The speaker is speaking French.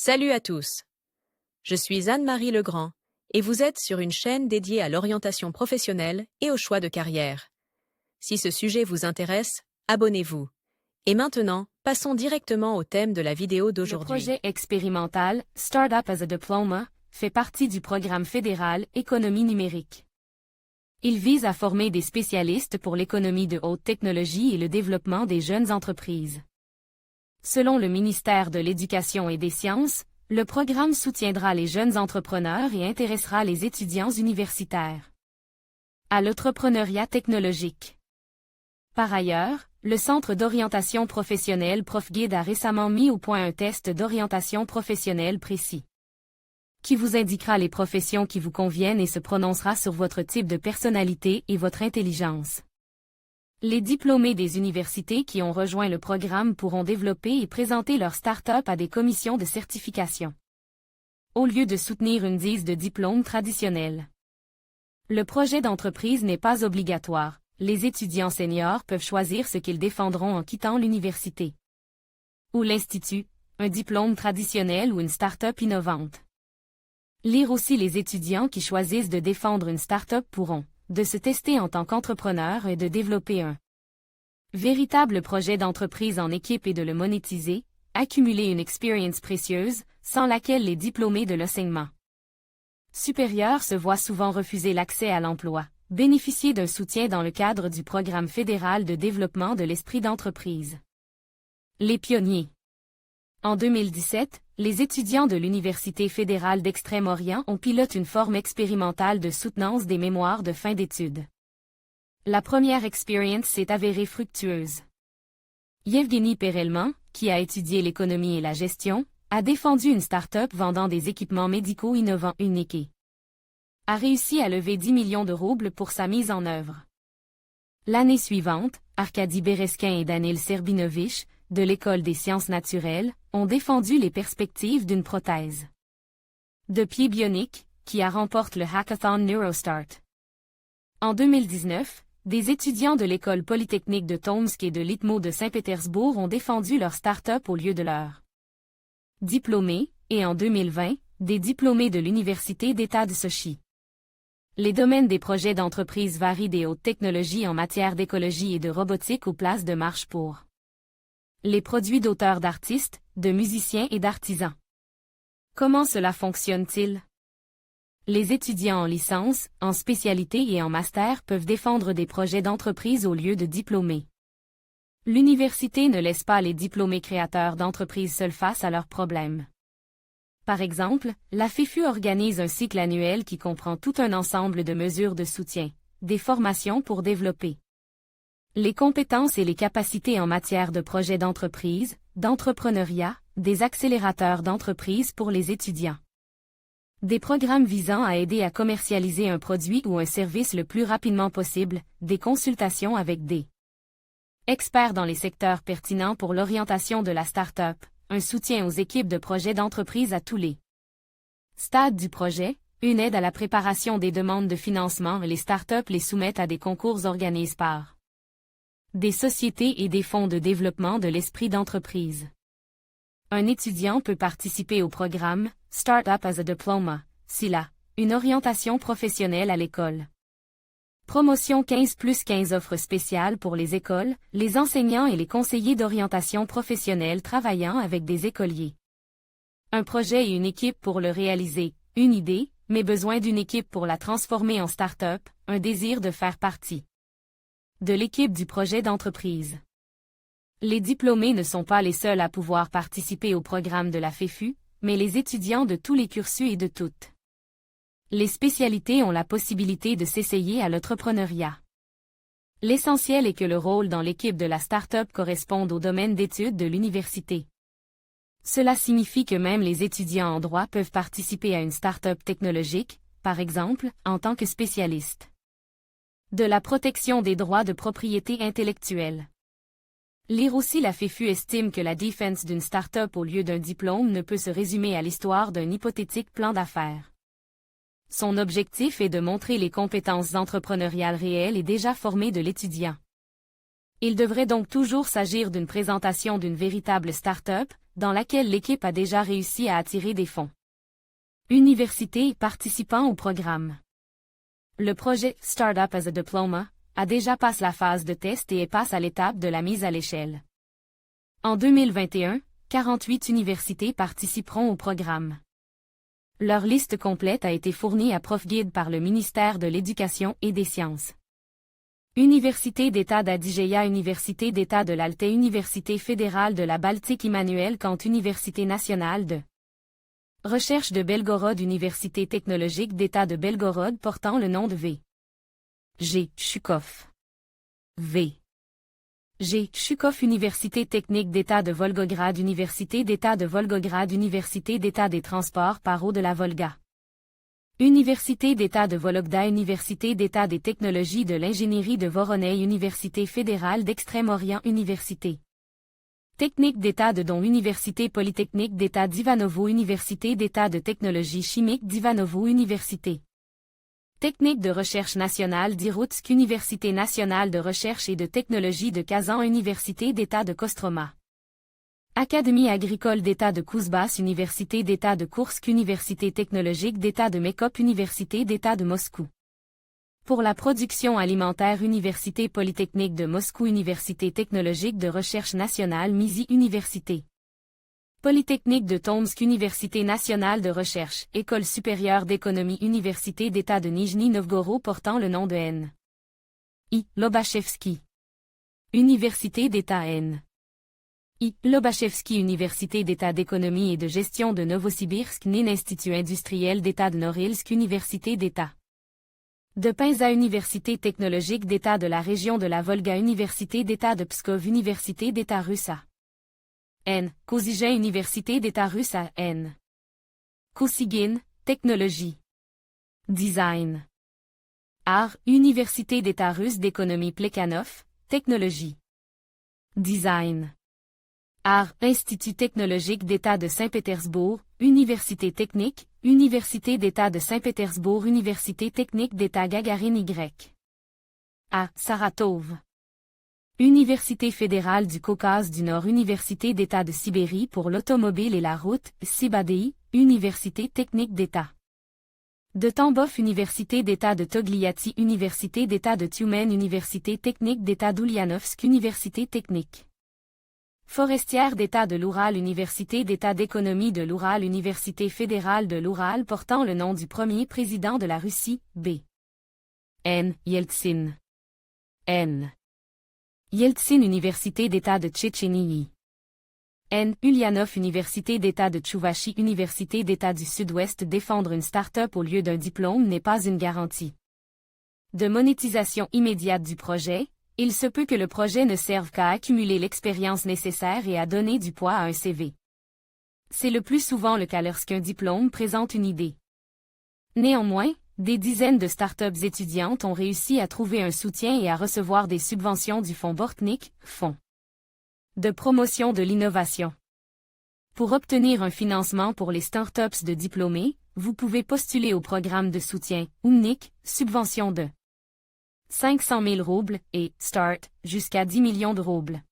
Salut à tous. Je suis Anne-Marie Legrand et vous êtes sur une chaîne dédiée à l'orientation professionnelle et au choix de carrière. Si ce sujet vous intéresse, abonnez-vous. Et maintenant, passons directement au thème de la vidéo Le d'aujourd'hui. projet expérimental Startup as a Diploma fait partie du programme fédéral Économie numérique. Il vise à former des spécialistes pour l'économie de haute technologie et le développement des jeunes entreprises. Selon le ministère de l'Éducation et des Sciences, le programme soutiendra les jeunes entrepreneurs et intéressera les étudiants universitaires à l'entrepreneuriat technologique. Par ailleurs, le Centre d'orientation professionnelle ProfGuide a récemment mis au point un test d'orientation professionnelle précis, qui vous indiquera les professions qui vous conviennent et se prononcera sur votre type de personnalité et votre intelligence. Les diplômés des universités qui ont rejoint le programme pourront développer et présenter leur start-up à des commissions de certification, au lieu de soutenir une dizaine de diplômes traditionnels. Le projet d'entreprise n'est pas obligatoire. Les étudiants seniors peuvent choisir ce qu'ils défendront en quittant l'université ou l'institut, un diplôme traditionnel ou une start-up innovante. Lire aussi les étudiants qui choisissent de défendre une start-up pourront de se tester en tant qu'entrepreneur et de développer un véritable projet d'entreprise en équipe et de le monétiser, accumuler une expérience précieuse, sans laquelle les diplômés de l'enseignement supérieur se voient souvent refuser l'accès à l'emploi, bénéficier d'un soutien dans le cadre du programme fédéral de développement de l'esprit d'entreprise. Les pionniers. En 2017, les étudiants de l'Université fédérale d'Extrême-Orient ont piloté une forme expérimentale de soutenance des mémoires de fin d'études. La première expérience s'est avérée fructueuse. Yevgeny Perelman, qui a étudié l'économie et la gestion, a défendu une start-up vendant des équipements médicaux innovants uniques et a réussi à lever 10 millions de roubles pour sa mise en œuvre. L'année suivante, Arkady Bereskin et Danil Serbinovich, de l'École des sciences naturelles, ont défendu les perspectives d'une prothèse de pied bionique, qui a remporté le hackathon NeuroStart. En 2019, des étudiants de l'École polytechnique de Tomsk et de l'ITMO de Saint-Pétersbourg ont défendu leur start-up au lieu de leur diplômés, et en 2020, des diplômés de l'Université d'État de Sochi. Les domaines des projets d'entreprise varient des hautes technologies en matière d'écologie et de robotique aux places de marche pour les produits d'auteurs d'artistes, de musiciens et d'artisans. Comment cela fonctionne-t-il? Les étudiants en licence, en spécialité et en master peuvent défendre des projets d'entreprise au lieu de diplômés. L'université ne laisse pas les diplômés créateurs d'entreprises seuls face à leurs problèmes. Par exemple, la FEFU organise un cycle annuel qui comprend tout un ensemble de mesures de soutien, des formations pour développer les compétences et les capacités en matière de projets d'entreprise, d'entrepreneuriat, des accélérateurs d'entreprise pour les étudiants, des programmes visant à aider à commercialiser un produit ou un service le plus rapidement possible, des consultations avec des experts dans les secteurs pertinents pour l'orientation de la start-up, un soutien aux équipes de projets d'entreprise à tous les stades du projet, une aide à la préparation des demandes de financement et les start-up les soumettent à des concours organisés par des sociétés et des fonds de développement de l'esprit d'entreprise. Un étudiant peut participer au programme Startup as a Diploma, SILA, une orientation professionnelle à l'école. Promotion 15+15 offres spéciales pour les écoles, les enseignants et les conseillers d'orientation professionnelle travaillant avec des écoliers. Un projet et une équipe pour le réaliser, une idée, mais besoin d'une équipe pour la transformer en start-up, un désir de faire partie de l'équipe du projet d'entreprise. Les diplômés ne sont pas les seuls à pouvoir participer au programme de la FEFU, mais les étudiants de tous les cursus et de toutes les spécialités ont la possibilité de s'essayer à l'entrepreneuriat. L'essentiel est que le rôle dans l'équipe de la start-up corresponde au domaine d'études de l'université. Cela signifie que même les étudiants en droit peuvent participer à une start-up technologique, par exemple, en tant que spécialiste de la protection des droits de propriété intellectuelle. Lire aussi la FEFU estime que la défense d'une start-up au lieu d'un diplôme ne peut se résumer à l'histoire d'un hypothétique plan d'affaires. Son objectif est de montrer les compétences entrepreneuriales réelles et déjà formées de l'étudiant. Il devrait donc toujours s'agir d'une présentation d'une véritable start-up, dans laquelle l'équipe a déjà réussi à attirer des fonds. Universités participant au programme. Le projet Startup as a Diploma a déjà passé la phase de test et passe à l'étape de la mise à l'échelle. En 2021, 48 universités participeront au programme. Leur liste complète a été fournie à ProfGuide par le ministère de l'Éducation et des Sciences. Université d'État d'Adigéa, Université d'État de l'Alté, Université fédérale de la Baltique, Immanuel Kant, Université nationale de recherche de Belgorod, Université technologique d'État de Belgorod portant le nom de V. G. Chukov. V. G. Chukov, Université technique d'État de Volgograd, Université d'État de Volgograd, Université d'État des transports par eau de la Volga. Université d'État de Vologda, Université d'État des technologies de l'ingénierie de Voronezh, Université fédérale d'Extrême-Orient, Université technique d'État de Don, Université polytechnique d'État d'Ivanovo, Université d'État de technologie chimique d'Ivanovo, Université technique de recherche nationale d'Irkoutsk, Université nationale de recherche et de technologie de Kazan, Université d'État de Kostroma. Académie agricole d'État de Kouzbas, Université d'État de Koursk, Université technologique d'État de Mekop, Université d'État de Moscou. Pour la production alimentaire, Université polytechnique de Moscou, Université technologique de recherche nationale Mizy, Université polytechnique de Tomsk, Université nationale de recherche, École supérieure d'économie, Université d'État de Nijni Novgorod portant le nom de N. I. Lobachevsky. Université d'État N. I. Lobachevsky, Université d'État d'économie et de gestion de Novosibirsk, NIN, Institut industriel d'État de Norilsk, Université d'État de Penza, Université technologique d'État de la région de la Volga, Université d'État de Pskov, Université d'État russe à N. Kozygin, Université d'État russe à N. Kosygin, technologie. Design. Art, Université d'État russe d'économie Plekhanov, technologie. Design. Art, Institut technologique d'État de Saint-Pétersbourg, Université technique, Université d'État de Saint-Pétersbourg, Université technique d'État Gagarine Y. À Saratov. Université fédérale du Caucase du Nord, Université d'État de Sibérie pour l'automobile et la route, Sibadei, Université technique d'État de Tambov, Université d'État de Togliatti, Université d'État de Tyumen, Université technique d'État d'Ulyanovsk, Université technique forestière d'État de l'Oural, Université d'État d'économie de l'Oural, Université fédérale de l'Oural portant le nom du premier président de la Russie, B. N. Yeltsin. N. Yeltsin, Université d'État de Tchétchénie. N. Ulyanov, Université d'État de Tchouvachi, Université d'État du Sud-Ouest. Défendre une start-up au lieu d'un diplôme n'est pas une garantie de monétisation immédiate du projet. Il se peut que le projet ne serve qu'à accumuler l'expérience nécessaire et à donner du poids à un CV. C'est le plus souvent le cas lorsqu'un diplôme présente une idée. Néanmoins, des dizaines de startups étudiantes ont réussi à trouver un soutien et à recevoir des subventions du fonds Bortnik, fonds de promotion de l'innovation. Pour obtenir un financement pour les startups de diplômés, vous pouvez postuler au programme de soutien Umnik, subvention de 500 000 roubles et Start, jusqu'à 10 millions de roubles.